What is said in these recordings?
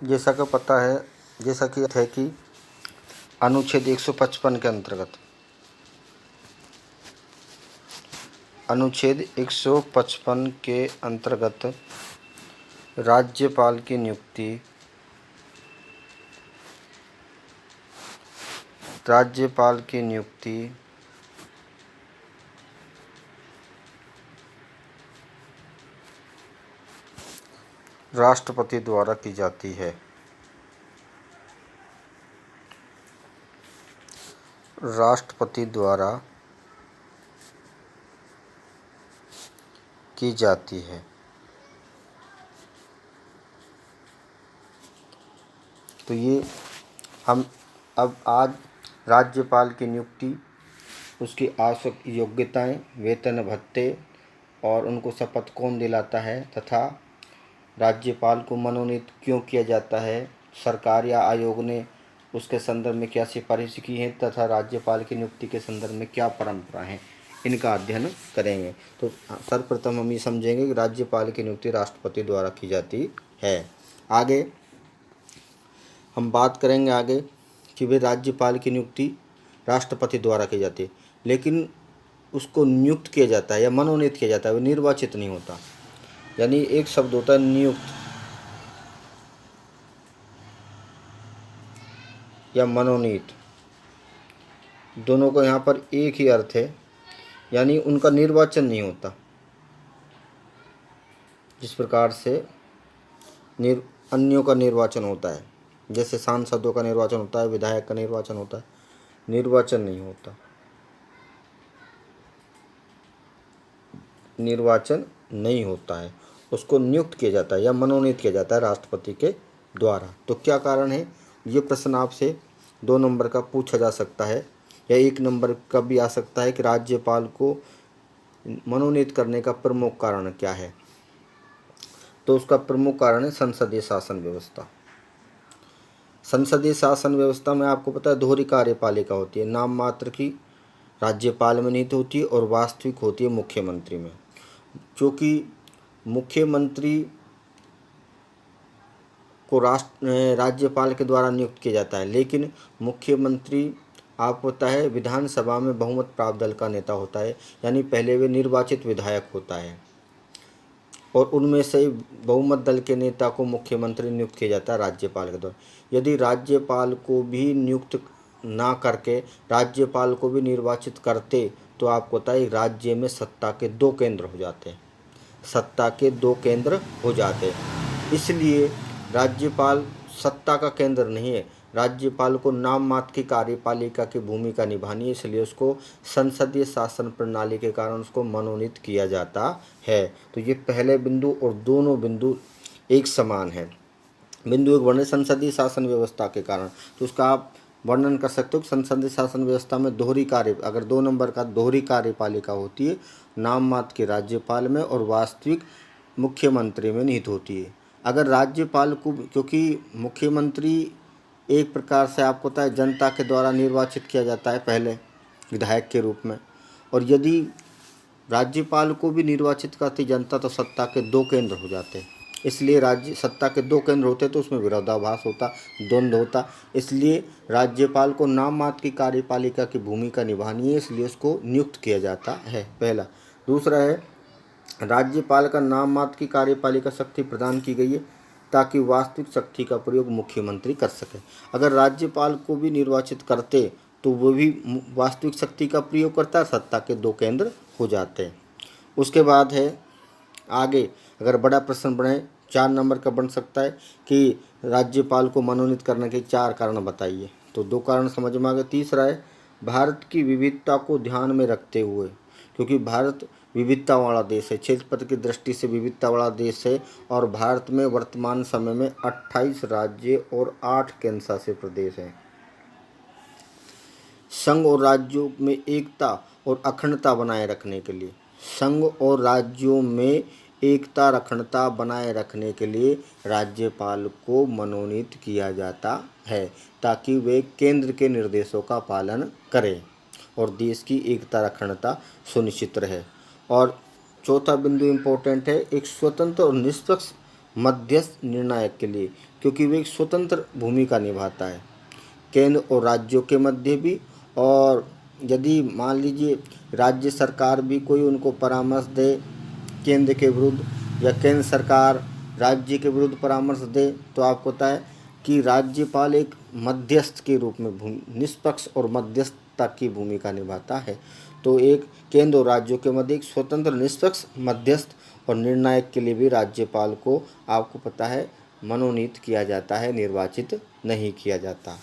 जैसा कि पता है, जैसा कि है कि अनुच्छेद 155 के अंतर्गत अनुच्छेद 155 के अंतर्गत राज्यपाल की नियुक्ति राष्ट्रपति द्वारा की जाती है। राष्ट्रपति द्वारा की जाती है। तो ये हम अब आज राज्यपाल की नियुक्ति, उसकी आवश्यक योग्यताएं, वेतन भत्ते और उनको शपथ कौन दिलाता है तथा राज्यपाल को मनोनीत क्यों किया जाता है, सरकार या आयोग ने उसके संदर्भ में क्या सिफारिश की है तथा राज्यपाल की नियुक्ति के संदर्भ में क्या परंपरा है, इनका अध्ययन करेंगे। तो सर्वप्रथम हम ये समझेंगे कि राज्यपाल की नियुक्ति राष्ट्रपति द्वारा की जाती है। आगे हम बात करेंगे आगे कि वे राज्यपाल की नियुक्ति राष्ट्रपति द्वारा की जाती है, लेकिन उसको नियुक्त किया जाता है या मनोनीत किया जाता है, वो निर्वाचित नहीं होता। यानी एक शब्द होता है नियुक्त या मनोनीत, दोनों को यहाँ पर एक ही अर्थ है, यानी उनका निर्वाचन नहीं होता। जिस प्रकार से अन्यों का निर्वाचन होता है, जैसे सांसदों का निर्वाचन होता है, विधायक का निर्वाचन होता है, निर्वाचन नहीं होता, निर्वाचन नहीं होता है, उसको नियुक्त किया जाता है या मनोनीत किया जाता है राष्ट्रपति के द्वारा। तो क्या कारण है, ये प्रश्न आपसे 2 नंबर का पूछा जा सकता है या 1 नंबर का भी आ सकता है कि राज्यपाल को मनोनीत करने का प्रमुख कारण क्या है। तो उसका प्रमुख कारण है संसदीय शासन व्यवस्था। संसदीय शासन व्यवस्था में आपको पता है दोहरी कार्यपालिका होती है, नाम मात्र की राज्यपाल में निहित होती है और वास्तविक होती है मुख्यमंत्री में। क्योंकि मुख्यमंत्री को राज्यपाल के द्वारा नियुक्त किया जाता है, लेकिन मुख्यमंत्री आपको पता है विधानसभा में बहुमत प्राप्त दल का नेता होता है, यानी पहले वे निर्वाचित विधायक होता है और उनमें से बहुमत दल के नेता को मुख्यमंत्री नियुक्त किया जाता है राज्यपाल के द्वारा। यदि राज्यपाल को भी नियुक्त ना करके राज्यपाल को भी निर्वाचित करते तो आपको पता है राज्य में सत्ता के 2 केंद्र हो जाते, सत्ता के 2 केंद्र हो जाते। इसलिए राज्यपाल सत्ता का केंद्र नहीं है, राज्यपाल को नाम मात्र की कार्यपालिका की भूमिका निभानी है, इसलिए उसको संसदीय शासन प्रणाली के कारण उसको मनोनीत किया जाता है। तो ये पहले बिंदु और दोनों बिंदु एक समान है। बिंदु 1 वर्णन संसदीय शासन व्यवस्था के कारण, तो उसका आप वर्णन कर सकते हो कि संसदीय शासन व्यवस्था में दोहरी कार्य, अगर 2 नंबर का दोहरी कार्यपालिका होती है, नाम मात्र के राज्यपाल में और वास्तविक मुख्यमंत्री में निहित होती है। अगर राज्यपाल को, क्योंकि मुख्यमंत्री एक प्रकार से आपको पता है जनता के द्वारा निर्वाचित किया जाता है पहले विधायक के रूप में, और यदि राज्यपाल को भी निर्वाचित करती जनता तो सत्ता के 2 केंद्र हो जाते हैं। इसलिए राज्य सत्ता के 2 केंद्र होते तो उसमें विरोधाभास होता, द्वंद्व होता। इसलिए राज्यपाल को नाम मात्र की कार्यपालिका की भूमिका निभानी है, इसलिए उसको नियुक्त किया जाता है, पहला। दूसरा है राज्यपाल का नाम मात्र की कार्यपालिका शक्ति प्रदान की गई है ताकि वास्तविक शक्ति का प्रयोग मुख्यमंत्री कर सके। अगर राज्यपाल को भी निर्वाचित करते तो वो भी वास्तविक शक्ति का प्रयोग करता है, सत्ता के 2 केंद्र हो जाते हैं। उसके बाद है आगे, अगर बड़ा प्रश्न बने 4 नंबर का बन सकता है कि राज्यपाल को मनोनीत करने के 4 कारण बताइए, तो 2 कारण समझ में आ गए। तीसरा है भारत की विविधता को ध्यान में रखते हुए, क्योंकि भारत विविधता वाला देश है, क्षेत्रफल की दृष्टि से विविधता वाला देश है और भारत में वर्तमान समय में 28 राज्य और 8 केंद्र शासित प्रदेश हैं। संघ और राज्यों में एकता और अखंडता बनाए रखने के लिए, संघ और राज्यों में एकता अखंडता बनाए रखने के लिए राज्यपाल को मनोनीत किया जाता है ताकि वे केंद्र के निर्देशों का पालन करें और देश की एकता अखंडता सुनिश्चित रहे। और चौथा बिंदु इम्पोर्टेंट है, एक स्वतंत्र और निष्पक्ष मध्यस्थ निर्णायक के लिए, क्योंकि वे एक स्वतंत्र भूमिका निभाता है केंद्र और राज्यों के मध्य भी। और यदि मान लीजिए राज्य सरकार भी कोई उनको परामर्श दे केंद्र के विरुद्ध, या केंद्र सरकार राज्य के विरुद्ध परामर्श दे, तो आपको पता है कि राज्यपाल एक मध्यस्थ के रूप में निष्पक्ष और मध्यस्थता की भूमिका निभाता है। तो एक केंद्र और राज्यों के मध्य एक स्वतंत्र निष्पक्ष मध्यस्थ और निर्णायक के लिए भी राज्यपाल को आपको पता है मनोनीत किया जाता है, निर्वाचित नहीं किया जाता।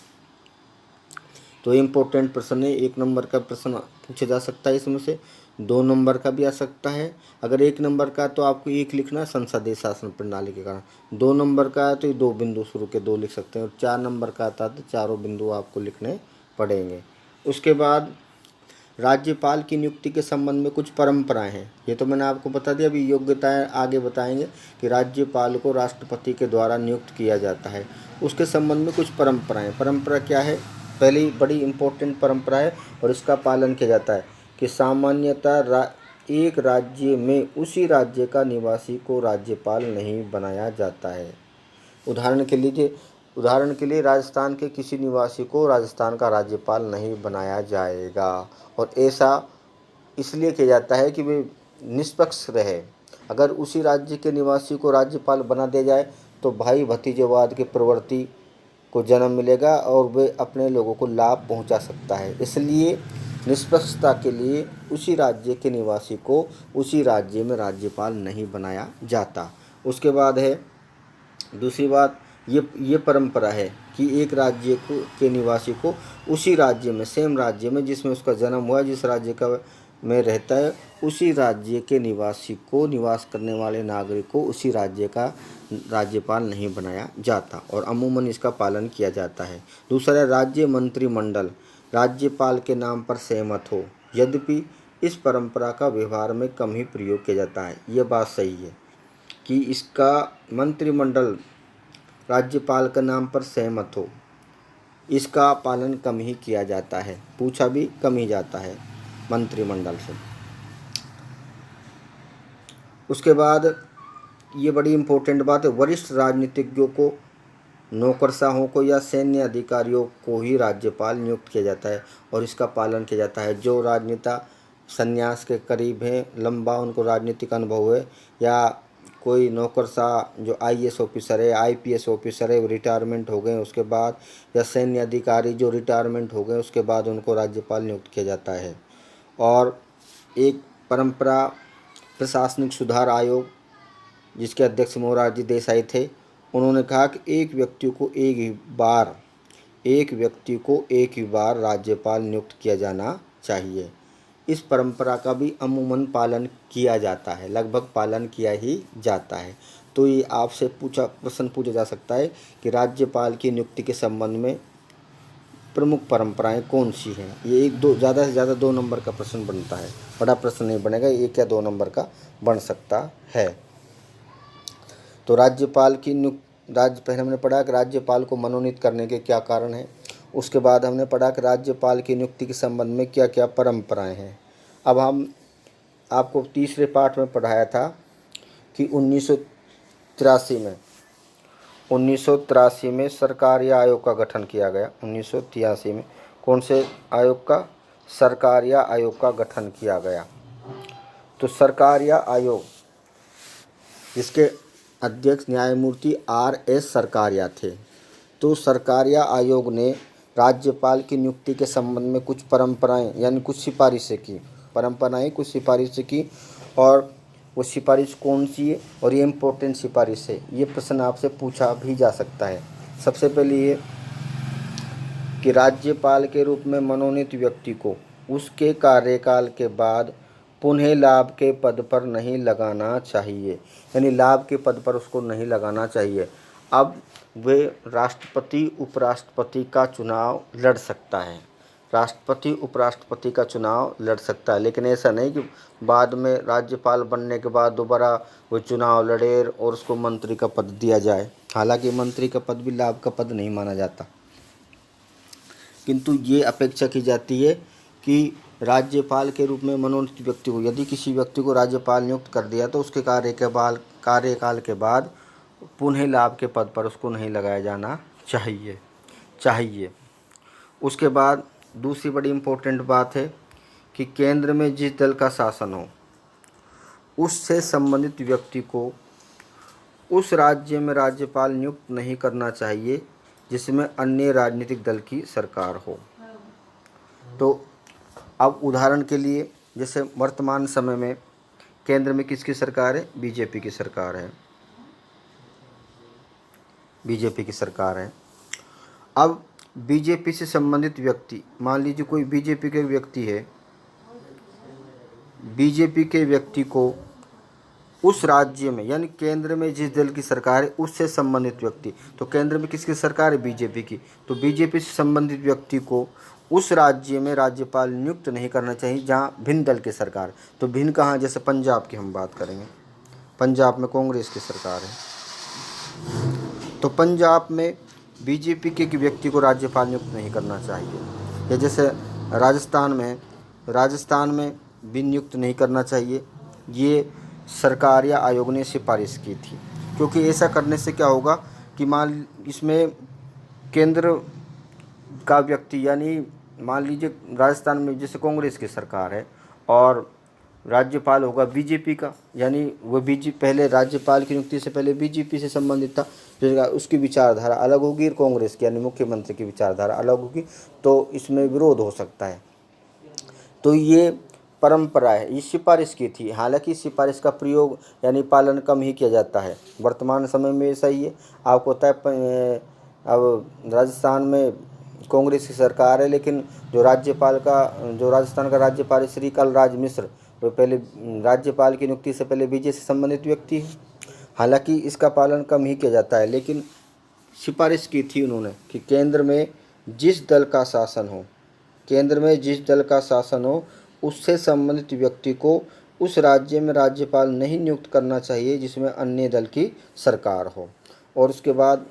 तो इम्पोर्टेंट प्रश्न है, 1 नंबर का प्रश्न पूछा जा सकता है इसमें से, 2 नंबर का भी आ सकता है। अगर 1 नंबर का तो आपको 1 लिखना संसदीय शासन प्रणाली के कारण, 2 नंबर का है तो 2 बिंदु शुरू के 2 लिख सकते हैं, और 4 नंबर का आता है तो चारों बिंदु आपको लिखने पड़ेंगे। उसके बाद राज्यपाल की नियुक्ति के संबंध में कुछ परंपराएं हैं, ये तो मैंने आपको बता दिया। अभी योग्यताएं आगे बताएंगे कि राज्यपाल को राष्ट्रपति के द्वारा नियुक्त किया जाता है, उसके संबंध में कुछ परंपराएं। परंपरा क्या है? पहली बड़ी इम्पोर्टेंट परंपरा है और इसका पालन किया जाता है कि सामान्यतः एक राज्य में उसी राज्य का निवासी को राज्यपाल नहीं बनाया जाता है। उदाहरण के लिए राजस्थान के किसी निवासी को राजस्थान का राज्यपाल नहीं बनाया जाएगा, और ऐसा इसलिए किया जाता है कि वे निष्पक्ष रहे। अगर उसी राज्य के निवासी को राज्यपाल बना दिया जाए तो भाई भतीजेवाद की प्रवृत्ति को जन्म मिलेगा और वे अपने लोगों को लाभ पहुंचा सकता है। इसलिए निष्पक्षता के लिए उसी राज्य के निवासी को उसी राज्य में राज्यपाल नहीं बनाया जाता। उसके बाद है दूसरी बात, ये परंपरा है कि एक राज्य के निवासी को उसी राज्य में, सेम राज्य में जिसमें उसका जन्म हुआ, जिस राज्य का में रहता है, उसी राज्य के निवासी को, निवास करने वाले नागरिक को उसी राज्य का राज्यपाल नहीं बनाया जाता, और अमूमन इसका पालन किया जाता है। दूसरा है राज्य मंत्रिमंडल राज्यपाल के नाम पर सहमत हो, यद्यपि इस परंपरा का व्यवहार में कम ही प्रयोग किया जाता है। यह बात सही है कि इसका मंत्रिमंडल राज्यपाल के नाम पर सहमत हो, इसका पालन कम ही किया जाता है, पूछा भी कम ही जाता है मंत्रिमंडल से। उसके बाद ये बड़ी इम्पोर्टेंट बात है, वरिष्ठ राजनीतिज्ञों को, नौकरशाहों को या सैन्य अधिकारियों को ही राज्यपाल नियुक्त किया जाता है और इसका पालन किया जाता है। जो राजनेता संन्यास के करीब हैं, लंबा उनको राजनीतिक अनुभव है, या कोई नौकरशाह जो IAS ऑफिसर है, IPS ऑफिसर है, वो रिटायरमेंट हो गए उसके बाद, या सैन्य अधिकारी जो रिटायरमेंट हो गए उसके बाद उनको राज्यपाल नियुक्त किया जाता है। और एक परंपरा प्रशासनिक सुधार आयोग, जिसके अध्यक्ष मोरारजी देसाई थे, उन्होंने कहा कि एक व्यक्ति को एक ही बार राज्यपाल नियुक्त किया जाना चाहिए। इस परंपरा का भी अमूमन पालन किया जाता है, लगभग पालन किया ही जाता है। तो ये आपसे प्रश्न पूछा जा सकता है कि राज्यपाल की नियुक्ति के संबंध में प्रमुख परंपराएं कौन सी हैं। ये ज़्यादा से ज़्यादा 2 नंबर का प्रश्न बनता है, बड़ा प्रश्न नहीं बनेगा, 1 या 2 नंबर का बन सकता है। तो राज्यपाल की पहले हमने पढ़ा कि राज्यपाल को मनोनीत करने के क्या कारण हैं। उसके बाद हमने पढ़ा कि राज्यपाल की नियुक्ति के संबंध में क्या क्या परंपराएं हैं। अब हम आपको तीसरे पाठ में पढ़ाया था कि 1983 में सरकारिया आयोग का गठन किया गया। 1983 में कौन से आयोग का? सरकारिया आयोग का गठन किया गया। तो सरकारिया आयोग, जिसके अध्यक्ष न्यायमूर्ति RS सरकारिया थे। तो सरकारिया आयोग ने राज्यपाल की नियुक्ति के संबंध में कुछ परंपराएं यानी कुछ सिफारिशें की, और वो सिफारिश कौन सी है और ये इम्पोर्टेंट सिफारिश है, ये प्रश्न आपसे पूछा भी जा सकता है। सबसे पहले ये कि राज्यपाल के रूप में मनोनीत व्यक्ति को उसके कार्यकाल के बाद पुनः लाभ के पद पर नहीं लगाना चाहिए, यानी लाभ के पद पर उसको नहीं लगाना चाहिए। अब वे राष्ट्रपति उपराष्ट्रपति का चुनाव लड़ सकता है, राष्ट्रपति उपराष्ट्रपति का चुनाव लड़ सकता है, लेकिन ऐसा नहीं कि बाद में राज्यपाल बनने के बाद दोबारा वो चुनाव लड़े और उसको मंत्री का पद दिया जाए। हालांकि मंत्री का पद भी लाभ का पद नहीं माना जाता, किंतु ये अपेक्षा की जाती है कि राज्यपाल के रूप में मनोनीत व्यक्ति को, यदि किसी व्यक्ति को राज्यपाल नियुक्त कर दिया तो उसके कार्यकाल के बाद पुनः लाभ के पद पर उसको नहीं लगाया जाना चाहिए। उसके बाद दूसरी बड़ी इम्पोर्टेंट बात है कि केंद्र में जिस दल का शासन हो उससे संबंधित व्यक्ति को उस राज्य में राज्यपाल नियुक्त नहीं करना चाहिए जिसमें अन्य राजनीतिक दल की सरकार हो। तो अब उदाहरण के लिए जैसे वर्तमान समय में केंद्र में किसकी सरकार है? बीजेपी की सरकार है। बीजेपी की सरकार है। अब बीजेपी से संबंधित व्यक्ति, मान लीजिए कोई बीजेपी के व्यक्ति है, बीजेपी के व्यक्ति को उस राज्य में यानी केंद्र में जिस दल की सरकार है उससे संबंधित व्यक्ति, तो केंद्र में किसकी सरकार है? बीजेपी की। तो बीजेपी से संबंधित व्यक्ति को उस राज्य में राज्यपाल नियुक्त नहीं करना चाहिए जहाँ भिन्न दल की सरकार। तो भिन्न कहाँ? जैसे पंजाब की हम बात करेंगे, पंजाब में कांग्रेस की सरकार है, तो पंजाब में बीजेपी के व्यक्ति को राज्यपाल नियुक्त नहीं करना चाहिए। या जैसे राजस्थान में भी नियुक्त नहीं करना चाहिए। ये सरकार या आयोग ने सिफारिश की थी, क्योंकि ऐसा करने से क्या होगा कि मान इसमें केंद्र का व्यक्ति, यानी मान लीजिए राजस्थान में जैसे कांग्रेस की सरकार है और राज्यपाल होगा बीजेपी का, यानी वो पहले राज्यपाल की नियुक्ति से पहले बीजेपी से संबंधित था, तो उसकी विचारधारा अलग होगी और कांग्रेस की यानी मुख्यमंत्री की विचारधारा अलग होगी, तो इसमें विरोध हो सकता है। तो ये परंपरा है, ये सिफारिश की थी। हालांकि सिफारिश का प्रयोग यानी पालन कम ही किया जाता है। वर्तमान समय में ऐसा ही है। आपको पता है अब राजस्थान में कांग्रेस की सरकार है, लेकिन जो राजस्थान का राज्यपाल श्री कलराज मिश्र, वो पहले राज्यपाल की नियुक्ति से पहले बीजेपी से संबंधित व्यक्ति है। हालांकि इसका पालन कम ही किया जाता है, लेकिन सिफारिश की थी उन्होंने कि केंद्र में जिस दल का शासन हो उससे संबंधित व्यक्ति को उस राज्य में राज्यपाल नहीं नियुक्त करना चाहिए जिसमें अन्य दल की सरकार हो। और उसके बाद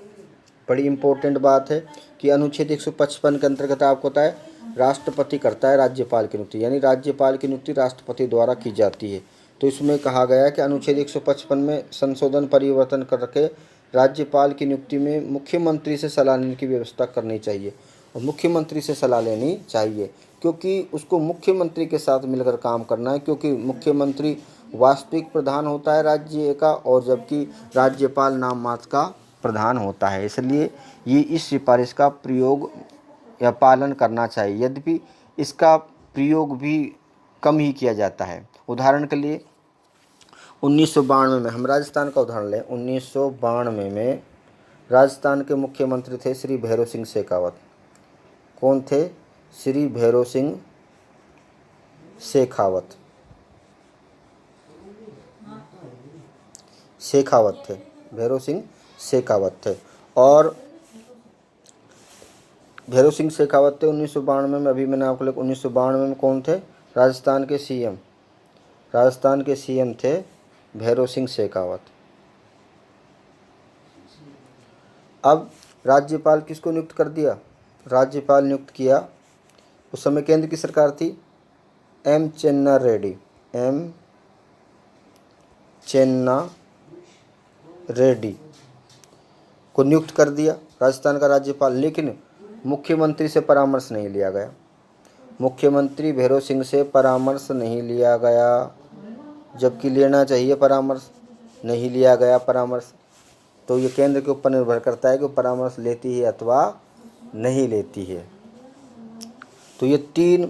बड़ी इम्पोर्टेंट बात है कि अनुच्छेद 155 के अंतर्गत आपको पता है राष्ट्रपति करता है राज्यपाल की नियुक्ति, यानी राज्यपाल की नियुक्ति राष्ट्रपति द्वारा की जाती है। तो इसमें कहा गया है कि अनुच्छेद 155 में संशोधन परिवर्तन करके राज्यपाल की नियुक्ति में मुख्यमंत्री से सलाह लेने की व्यवस्था करनी चाहिए। और मुख्यमंत्री से सलाह लेनी चाहिए क्योंकि उसको मुख्यमंत्री के साथ मिलकर काम करना है, क्योंकि मुख्यमंत्री वास्तविक प्रधान होता है राज्य का, और जबकि राज्यपाल नाम मात्र का प्रधान होता है। इसलिए ये इस सिफारिश का प्रयोग या पालन करना चाहिए, यद्यपि इसका प्रयोग भी कम ही किया जाता है। उदाहरण के लिए 1992 में, हम राजस्थान का उदाहरण लें, 1992 में राजस्थान के मुख्यमंत्री थे श्री भैरों सिंह शेखावत। कौन थे? श्री भैरों सिंह शेखावत थे, भैरों सिंह शेखावत थे। और भैरों सिंह शेखावत थे 1992 में। अभी मैंने आपको 1992 में कौन थे? राजस्थान के सीएम थे भैरों सिंह शेखावत। अब राज्यपाल किसको नियुक्त कर दिया? राज्यपाल नियुक्त किया, उस समय केंद्र की सरकार थी, एम चेन्ना रेड्डी को नियुक्त कर दिया राजस्थान का राज्यपाल। लेकिन मुख्यमंत्री से परामर्श नहीं लिया गया, मुख्यमंत्री भैरों सिंह से परामर्श नहीं लिया गया, जबकि लेना चाहिए परामर्श, नहीं लिया गया परामर्श। तो ये केंद्र के ऊपर निर्भर करता है कि परामर्श लेती है अथवा नहीं लेती है। तो ये 3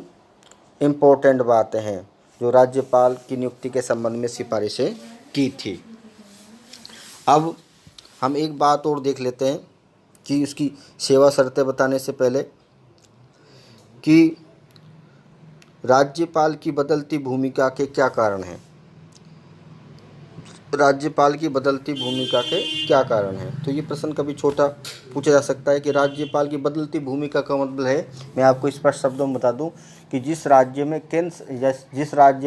इम्पोर्टेंट बातें हैं जो राज्यपाल की नियुक्ति के संबंध में सिफारिशें की थी। अब हम एक बात और देख लेते हैं कि उसकी सेवा शर्तें बताने से पहले कि राज्यपाल की बदलती भूमिका के क्या कारण हैं। राज्यपाल की बदलती भूमिका के क्या कारण हैं? तो ये प्रश्न कभी छोटा पूछा जा सकता है कि राज्यपाल की बदलती भूमिका का मतलब है, मैं आपको स्पष्ट शब्दों में बता दूं कि जिस राज्य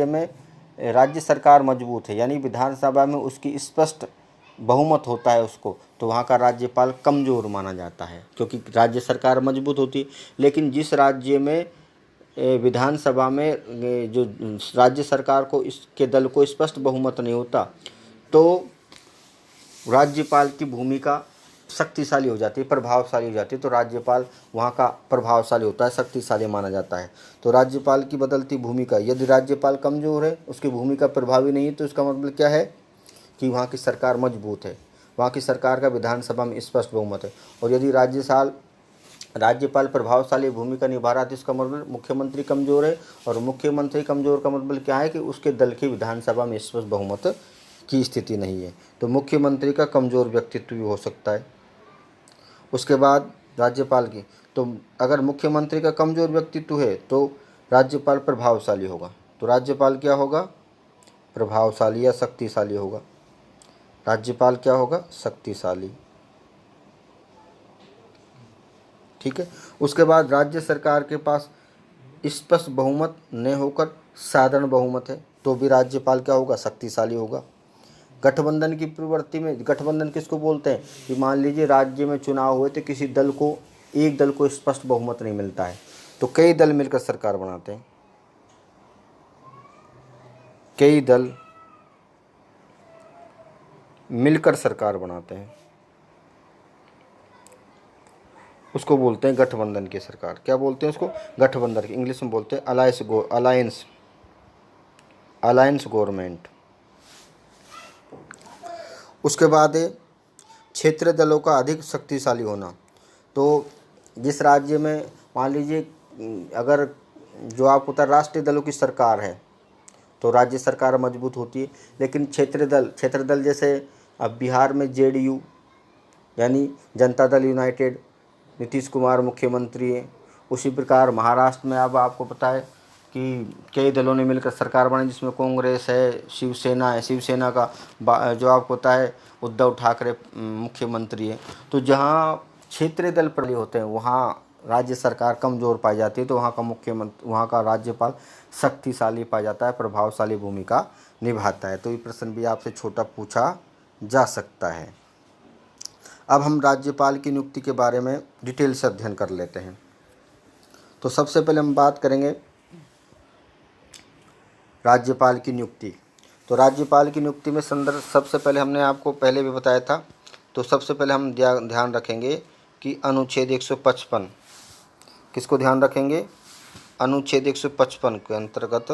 में राज्य सरकार मजबूत है, यानी विधानसभा में उसकी स्पष्ट बहुमत होता है उसको, तो वहाँ का राज्यपाल कमज़ोर माना जाता है क्योंकि राज्य सरकार मजबूत होती है। लेकिन जिस राज्य में विधानसभा में जो राज्य सरकार को इसके दल को स्पष्ट बहुमत नहीं होता, तो राज्यपाल की भूमिका शक्तिशाली हो जाती है, प्रभावशाली हो जाती है। तो राज्यपाल वहाँ का प्रभावशाली होता है, शक्तिशाली माना जाता है। तो राज्यपाल की बदलती भूमिका, यदि राज्यपाल कमज़ोर है, उसकी भूमिका प्रभावी नहीं है, तो इसका मतलब क्या है कि वहाँ की सरकार मजबूत है, वहाँ की सरकार का विधानसभा में स्पष्ट बहुमत है। और यदि राज्यपाल प्रभावशाली भूमिका निभा रहा है, तो इसका मतलब मुख्यमंत्री कमज़ोर है, और मुख्यमंत्री कमज़ोर का मतलब क्या है कि उसके दल की विधानसभा में स्पष्ट बहुमत की स्थिति नहीं है। तो मुख्यमंत्री का कमज़ोर व्यक्तित्व भी हो सकता है। उसके बाद राज्यपाल की, तो अगर मुख्यमंत्री का कमज़ोर व्यक्तित्व है तो राज्यपाल प्रभावशाली होगा। तो राज्यपाल क्या होगा, प्रभावशाली या शक्तिशाली होगा। राज्यपाल क्या होगा, शक्तिशाली। ठीक है। उसके बाद राज्य सरकार के पास स्पष्ट बहुमत न होकर साधारण बहुमत है, तो भी राज्यपाल क्या होगा, शक्तिशाली होगा। गठबंधन की प्रवृत्ति में, गठबंधन किसको बोलते हैं कि मान लीजिए राज्य में चुनाव हुए तो किसी दल को, एक दल को स्पष्ट बहुमत नहीं मिलता है, तो कई दल मिलकर सरकार बनाते हैं, कई दल मिलकर सरकार बनाते हैं, उसको बोलते हैं गठबंधन की सरकार। क्या बोलते हैं उसको, गठबंधन की, इंग्लिश में बोलते हैं अलायंस गवर्नमेंट। उसके बाद है क्षेत्रीय दलों का अधिक शक्तिशाली होना। तो जिस राज्य में मान लीजिए अगर जो आप होता है राष्ट्रीय दलों की सरकार है, तो राज्य सरकार मजबूत होती है, लेकिन क्षेत्र दल जैसे अब बिहार में जेडीयू यानी जनता दल यूनाइटेड, नीतीश कुमार मुख्यमंत्री हैं। उसी प्रकार महाराष्ट्र में अब आपको पता है कि कई दलों ने मिलकर सरकार बनाई, जिसमें कांग्रेस है, शिवसेना है। शिवसेना का जो आपको पता है उद्धव ठाकरे मुख्यमंत्री है। तो जहाँ क्षेत्रीय दल प्रबल होते हैं वहाँ राज्य सरकार कमज़ोर पाई जाती है, तो वहाँ का राज्यपाल शक्तिशाली पाया जाता है, प्रभावशाली भूमिका निभाता है। तो ये प्रश्न भी आपसे छोटा पूछा जा सकता है। अब हम राज्यपाल की नियुक्ति के बारे में डिटेल से अध्ययन कर लेते हैं। तो सबसे पहले हम बात करेंगे राज्यपाल की नियुक्ति। तो राज्यपाल की नियुक्ति में संदर्भ सबसे पहले हमने आपको पहले भी बताया था। तो सबसे पहले हम ध्यान रखेंगे कि अनुच्छेद 155, किसको ध्यान रखेंगे, अनुच्छेद 155 के अंतर्गत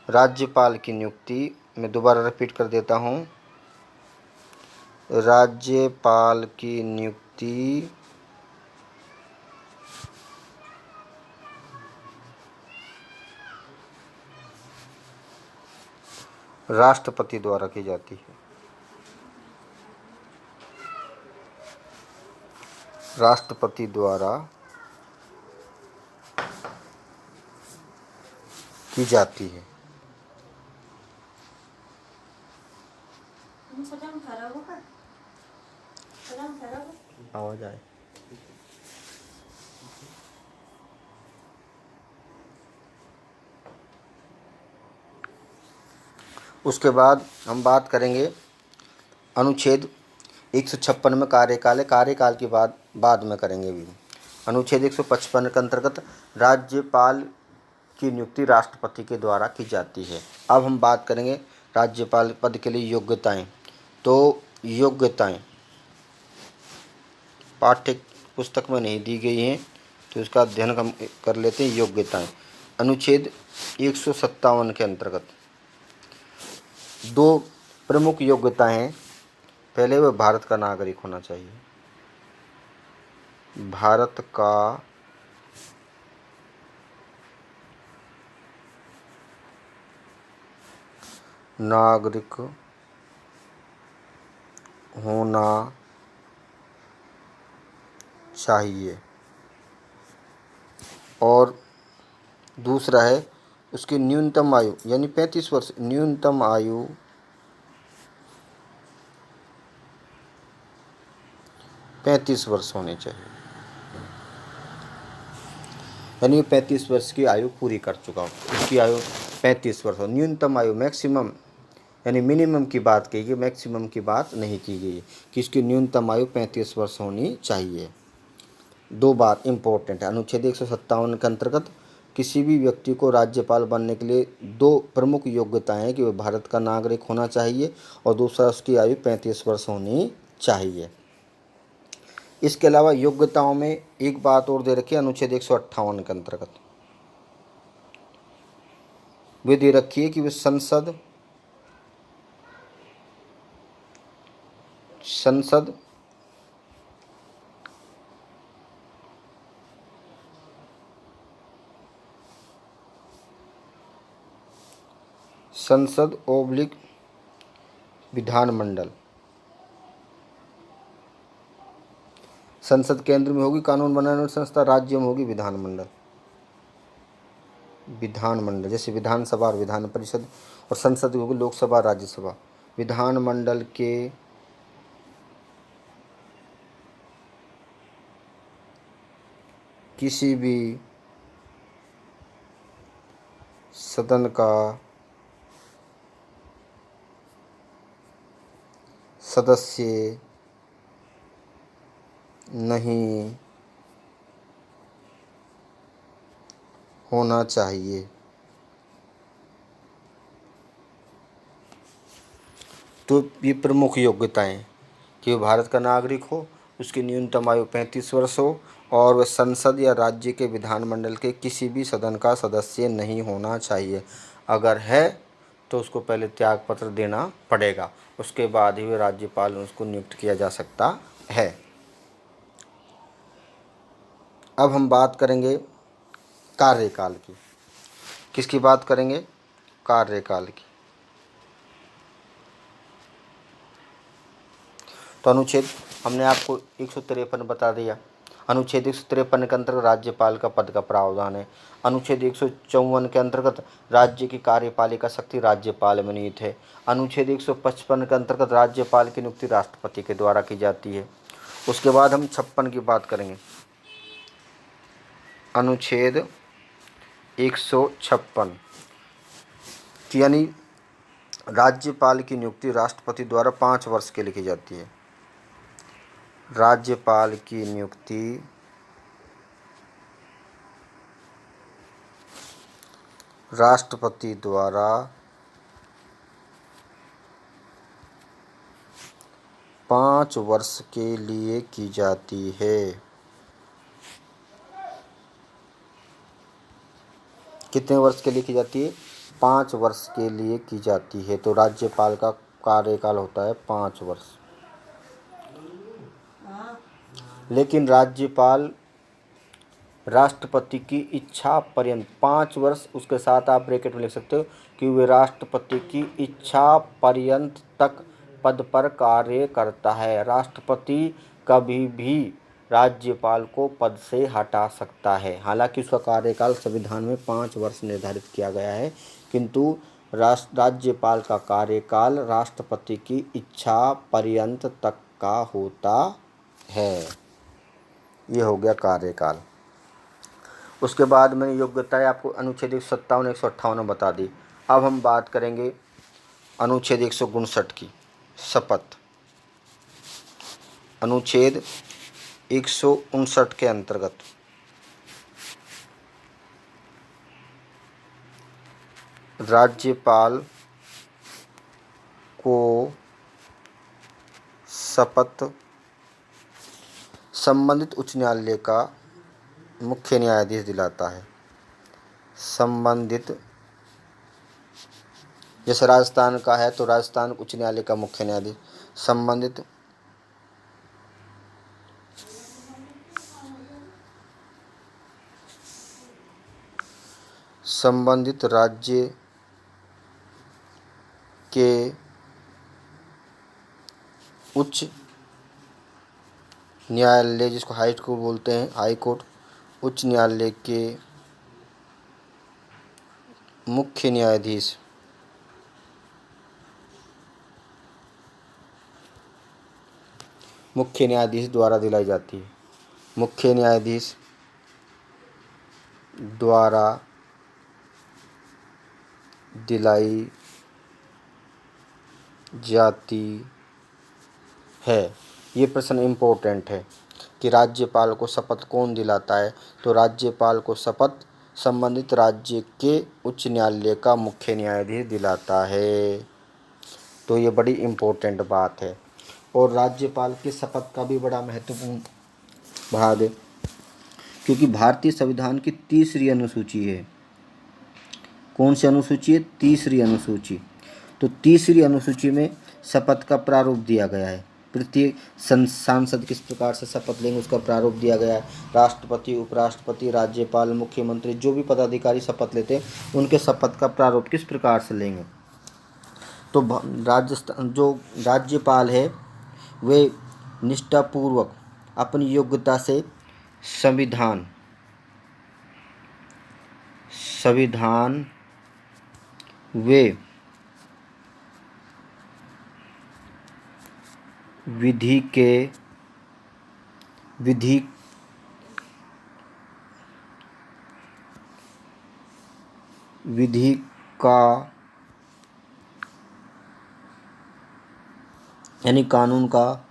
राज्यपाल की नियुक्ति, मैं दोबारा रिपीट कर देता हूँ, राज्यपाल की नियुक्ति राष्ट्रपति द्वारा की जाती है, राष्ट्रपति द्वारा की जाती है। आवाज आए। उसके बाद हम बात करेंगे अनुच्छेद 156 में कार्यकाल है, कार्यकाल की बात बाद में करेंगे भी। अनुच्छेद 155 के अंतर्गत राज्यपाल की नियुक्ति राष्ट्रपति के द्वारा की जाती है। अब हम बात करेंगे राज्यपाल पद के लिए योग्यताएं। तो योग्यताएं पाठ्य पुस्तक में नहीं दी गई हैं, तो इसका अध्ययन हम कर लेते हैं। योग्यताएं अनुच्छेद 157 के अंतर्गत दो प्रमुख योग्यताएं हैं। पहले वह भारत का नागरिक होना चाहिए, भारत का नागरिक होना चाहिए। और दूसरा है उसकी न्यूनतम आयु यानी 35 वर्ष, न्यूनतम आयु 35 वर्ष होनी चाहिए, यानी 35 वर्ष की आयु पूरी कर चुका हो, उसकी आयु 35 वर्ष हो। न्यूनतम आयु, मैक्सिमम यानी मिनिमम की बात की गई, मैक्सिमम की बात नहीं की गई है कि इसकी न्यूनतम आयु 35 वर्ष होनी चाहिए। दो बात इम्पोर्टेंट है। अनुच्छेद 157 के अंतर्गत किसी भी व्यक्ति को राज्यपाल बनने के लिए दो प्रमुख योग्यताएं हैं कि वह भारत का नागरिक होना चाहिए और दूसरा उसकी आयु 35 वर्ष होनी चाहिए। इसके अलावा योग्यताओं में एक बात और दे रखी है अनुच्छेद 158 के अंतर्गत, वे दे रखी है कि वे संसद संसद ओब्लिक विधानमंडल, संसद केंद्र में होगी कानून बनाने वाली संस्था, राज्य में होगी विधानमंडल। जैसे विधानसभा और विधान परिषद, और संसद होगी लोकसभा राज्यसभा। विधानमंडल के किसी भी सदन का सदस्य नहीं होना चाहिए। तो ये प्रमुख योग्यताएं कि वो भारत का नागरिक हो, उसकी न्यूनतम आयु 35 वर्ष हो और वह संसद या राज्य के विधानमंडल के किसी भी सदन का सदस्य नहीं होना चाहिए। अगर है तो उसको पहले त्यागपत्र देना पड़ेगा, उसके बाद ही वह राज्यपाल उसको नियुक्त किया जा सकता है। अब हम बात करेंगे कार्यकाल की। किसकी बात करेंगे? कार्यकाल की। तो अनुच्छेद हमने आपको 153 बता दिया। अनुच्छेद 153 के अंतर्गत राज्यपाल का पद का प्रावधान है। अनुच्छेद 154 के अंतर्गत राज्य की कार्यपालिका शक्ति राज्यपाल में निहित है। अनुच्छेद 155 के अंतर्गत राज्यपाल की नियुक्ति राष्ट्रपति के द्वारा की जाती है। उसके बाद हम 56 की बात करेंगे। अनुच्छेद 156 यानी राज्यपाल की नियुक्ति राष्ट्रपति द्वारा 5 वर्ष के लिए की जाती है। राज्यपाल की नियुक्ति राष्ट्रपति द्वारा 5 वर्ष के लिए की जाती है। कितने वर्ष के लिए की जाती है? 5 वर्ष के लिए की जाती है। तो राज्यपाल का कार्यकाल होता है 5 वर्ष। लेकिन राज्यपाल राष्ट्रपति की इच्छा पर्यंत 5 वर्ष, उसके साथ आप ब्रैकेट में लिख सकते हो कि वे राष्ट्रपति की इच्छा पर्यंत तक पद पर कार्य करता है। राष्ट्रपति कभी भी राज्यपाल को पद से हटा सकता है। हालांकि उसका कार्यकाल संविधान में 5 वर्ष निर्धारित किया गया है, किंतु राज्यपाल का कार्यकाल राष्ट्रपति की इच्छा पर्यंत तक का होता है। ये हो गया कार्यकाल। उसके बाद मैंने योग्यताएं आपको अनुच्छेद 157 158 बता दी। अब हम बात करेंगे अनुच्छेद 159 की, शपथ। अनुच्छेद 159 के अंतर्गत राज्यपाल को शपथ संबंधित उच्च न्यायालय का मुख्य न्यायाधीश दिलाता है। संबंधित, जैसे राजस्थान का है तो राजस्थान उच्च न्यायालय का मुख्य न्यायाधीश संबंधित राज्य के उच्च न्यायालय, जिसको हाई कोर्ट बोलते हैं, हाई कोर्ट, उच्च न्यायालय के मुख्य न्यायाधीश द्वारा दिलाई जाती है। मुख्य न्यायाधीश द्वारा दिलाई जाती है। ये प्रश्न इम्पोर्टेंट है कि राज्यपाल को शपथ कौन दिलाता है? तो राज्यपाल को शपथ संबंधित राज्य के उच्च न्यायालय का मुख्य न्यायाधीश दिलाता है। तो ये बड़ी इम्पोर्टेंट बात है। और राज्यपाल के शपथ का भी बड़ा महत्वपूर्ण भाग है, क्योंकि भारतीय संविधान की तीसरी अनुसूची है। कौन सी अनुसूची है? तीसरी अनुसूची। तो तीसरी अनुसूची में शपथ का प्रारूप दिया गया है। प्रत्येक सांसद किस प्रकार से शपथ लेंगे उसका प्रारूप दिया गया है। राष्ट्रपति, उपराष्ट्रपति, राज्यपाल, मुख्यमंत्री, जो भी पदाधिकारी शपथ लेते हैं उनके शपथ का प्रारूप किस प्रकार से लेंगे। तो राजस्थान जो राज्यपाल है वे निष्ठापूर्वक अपनी योग्यता से संविधान वे विधि का यानी कानून का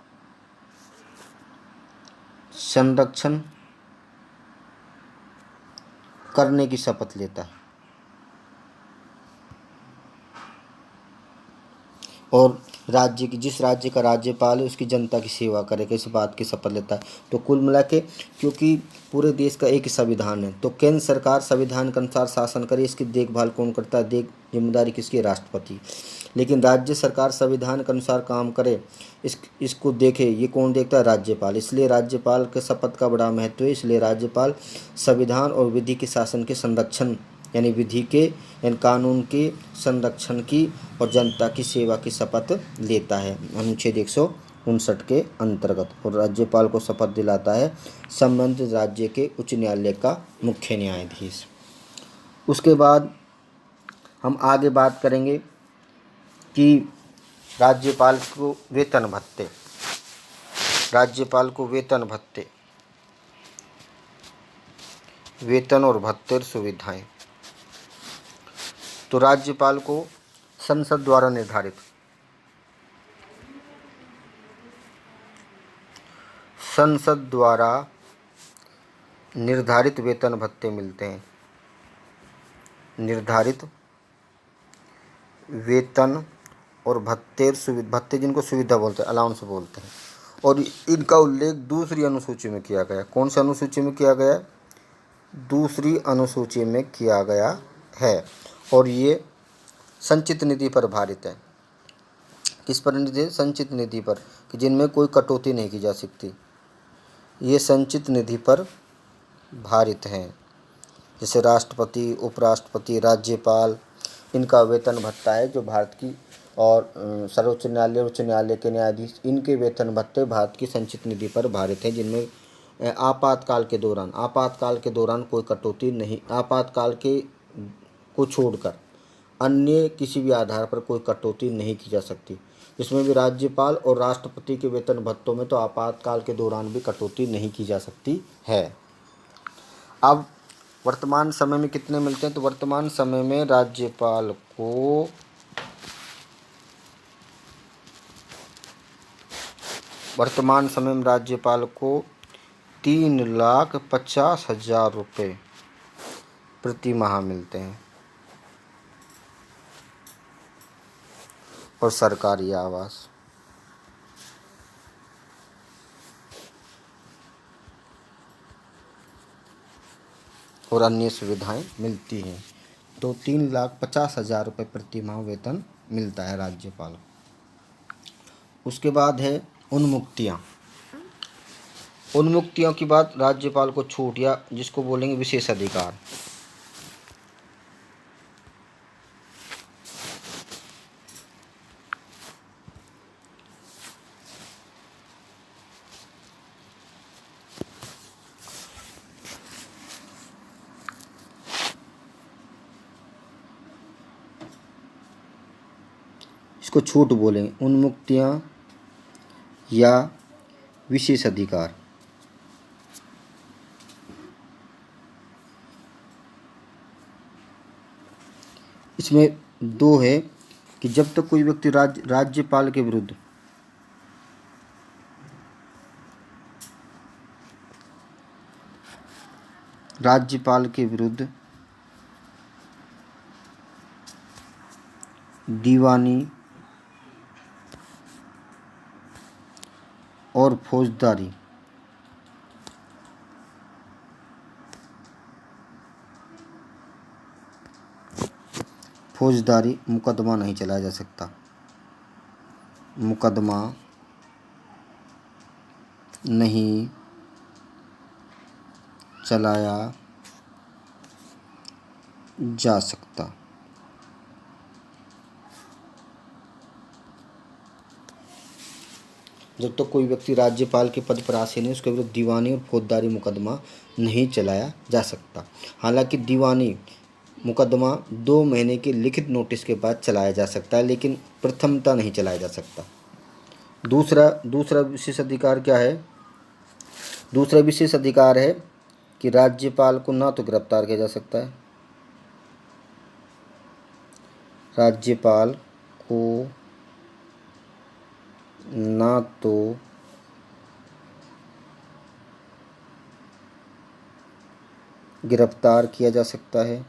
संरक्षण करने की शपथ लेता है। और जिस राज्य का राज्यपाल है उसकी जनता की सेवा करेगा, इस बात की शपथ लेता है। तो कुल मिला के, क्योंकि पूरे देश का एक ही संविधान है, तो केंद्र सरकार संविधान के अनुसार शासन करे, इसकी देखभाल कौन करता है? जिम्मेदारी किसकी है? राष्ट्रपति। लेकिन राज्य सरकार संविधान के अनुसार काम करे, इसको देखे, ये कौन देखता है? राज्यपाल। इसलिए राज्यपाल के शपथ का बड़ा महत्व है। इसलिए राज्यपाल संविधान और विधि के शासन के संरक्षण यानी विधि के यानी कानून के संरक्षण की और जनता की सेवा की शपथ लेता है अनुच्छेद 159 के अंतर्गत। और राज्यपाल को शपथ दिलाता है संबंधित राज्य के उच्च न्यायालय का मुख्य न्यायाधीश। उसके बाद हम आगे बात करेंगे कि राज्यपाल को वेतन भत्ते वेतन और भत्ते सुविधाएं। तो राज्यपाल को संसद द्वारा निर्धारित वेतन भत्ते मिलते हैं। निर्धारित वेतन और भत्ते जिनको सुविधा बोलते हैं, अलाउंस बोलते हैं। और इनका उल्लेख दूसरी अनुसूची में किया गया। कौन सी अनुसूची में किया गया? दूसरी अनुसूची में किया गया है। और ये संचित निधि पर भारित है। किस पर निधि? संचित निधि पर, कि जिनमें कोई कटौती नहीं की जा सकती। ये संचित निधि पर भारित हैं। जैसे राष्ट्रपति, उपराष्ट्रपति, राज्यपाल, इनका वेतन भत्ता है जो भारत की, और सर्वोच्च न्यायालय, उच्च न्यायालय के न्यायाधीश, इनके वेतन भत्ते भारत की संचित निधि पर भारित हैं, जिनमें आपातकाल के दौरान कोई कटौती नहीं, आपातकाल के को छोड़कर अन्य किसी भी आधार पर कोई कटौती नहीं की जा सकती। इसमें भी राज्यपाल और राष्ट्रपति के वेतन भत्तों में तो आपातकाल के दौरान भी कटौती नहीं की जा सकती है। अब वर्तमान समय में कितने मिलते हैं? तो वर्तमान समय में राज्यपाल को वर्तमान समय में राज्यपाल को 3,50,000 रुपये प्रति माह मिलते हैं। और सरकारी आवास और अन्य सुविधाएं मिलती हैं। तो 3,50,000 रुपये प्रति माह वेतन मिलता है राज्यपाल। उसके बाद है उन्मुक्तियों की बात। राज्यपाल को छूट या जिसको बोलेंगे विशेष अधिकार। इसको छूट बोलेंगे, उन्मुक्तियां या विशेष अधिकार। इसमें दो है कि जब तक कोई व्यक्ति राज्यपाल के विरुद्ध दीवानी और फौजदारी मुकदमा नहीं चलाया जा सकता। मुकदमा नहीं चलाया जा सकता। जब तक कोई व्यक्ति राज्यपाल के पद पर आसीन है उसके विरुद्ध दीवानी और फौजदारी मुकदमा नहीं चलाया जा सकता। हालांकि दीवानी मुकदमा 2 महीने के लिखित नोटिस के बाद चलाया जा सकता है, लेकिन प्रथमतः नहीं चलाया जा सकता। दूसरा विशेष अधिकार क्या है? दूसरा विशेष अधिकार है कि राज्यपाल को ना तो गिरफ्तार किया जा सकता है, राज्यपाल को ना तो गिरफ्तार किया जा सकता है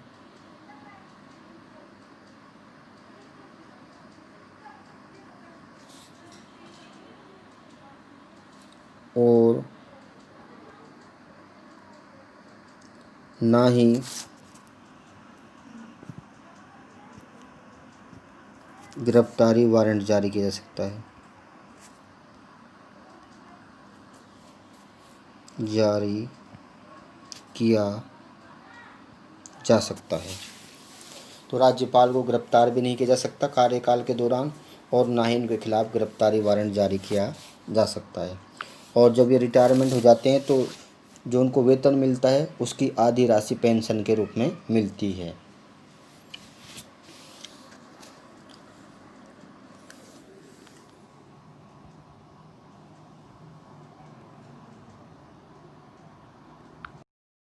और ना ही गिरफ्तारी वारंट जारी किया जा सकता है, जारी किया जा सकता है। तो राज्यपाल को गिरफ्तार भी नहीं किया जा सकता कार्यकाल के दौरान, और ना ही इनके खिलाफ गिरफ्तारी वारंट जारी किया जा सकता है। और जब ये रिटायरमेंट हो जाते हैं तो जो उनको वेतन मिलता है उसकी आधी राशि पेंशन के रूप में मिलती है।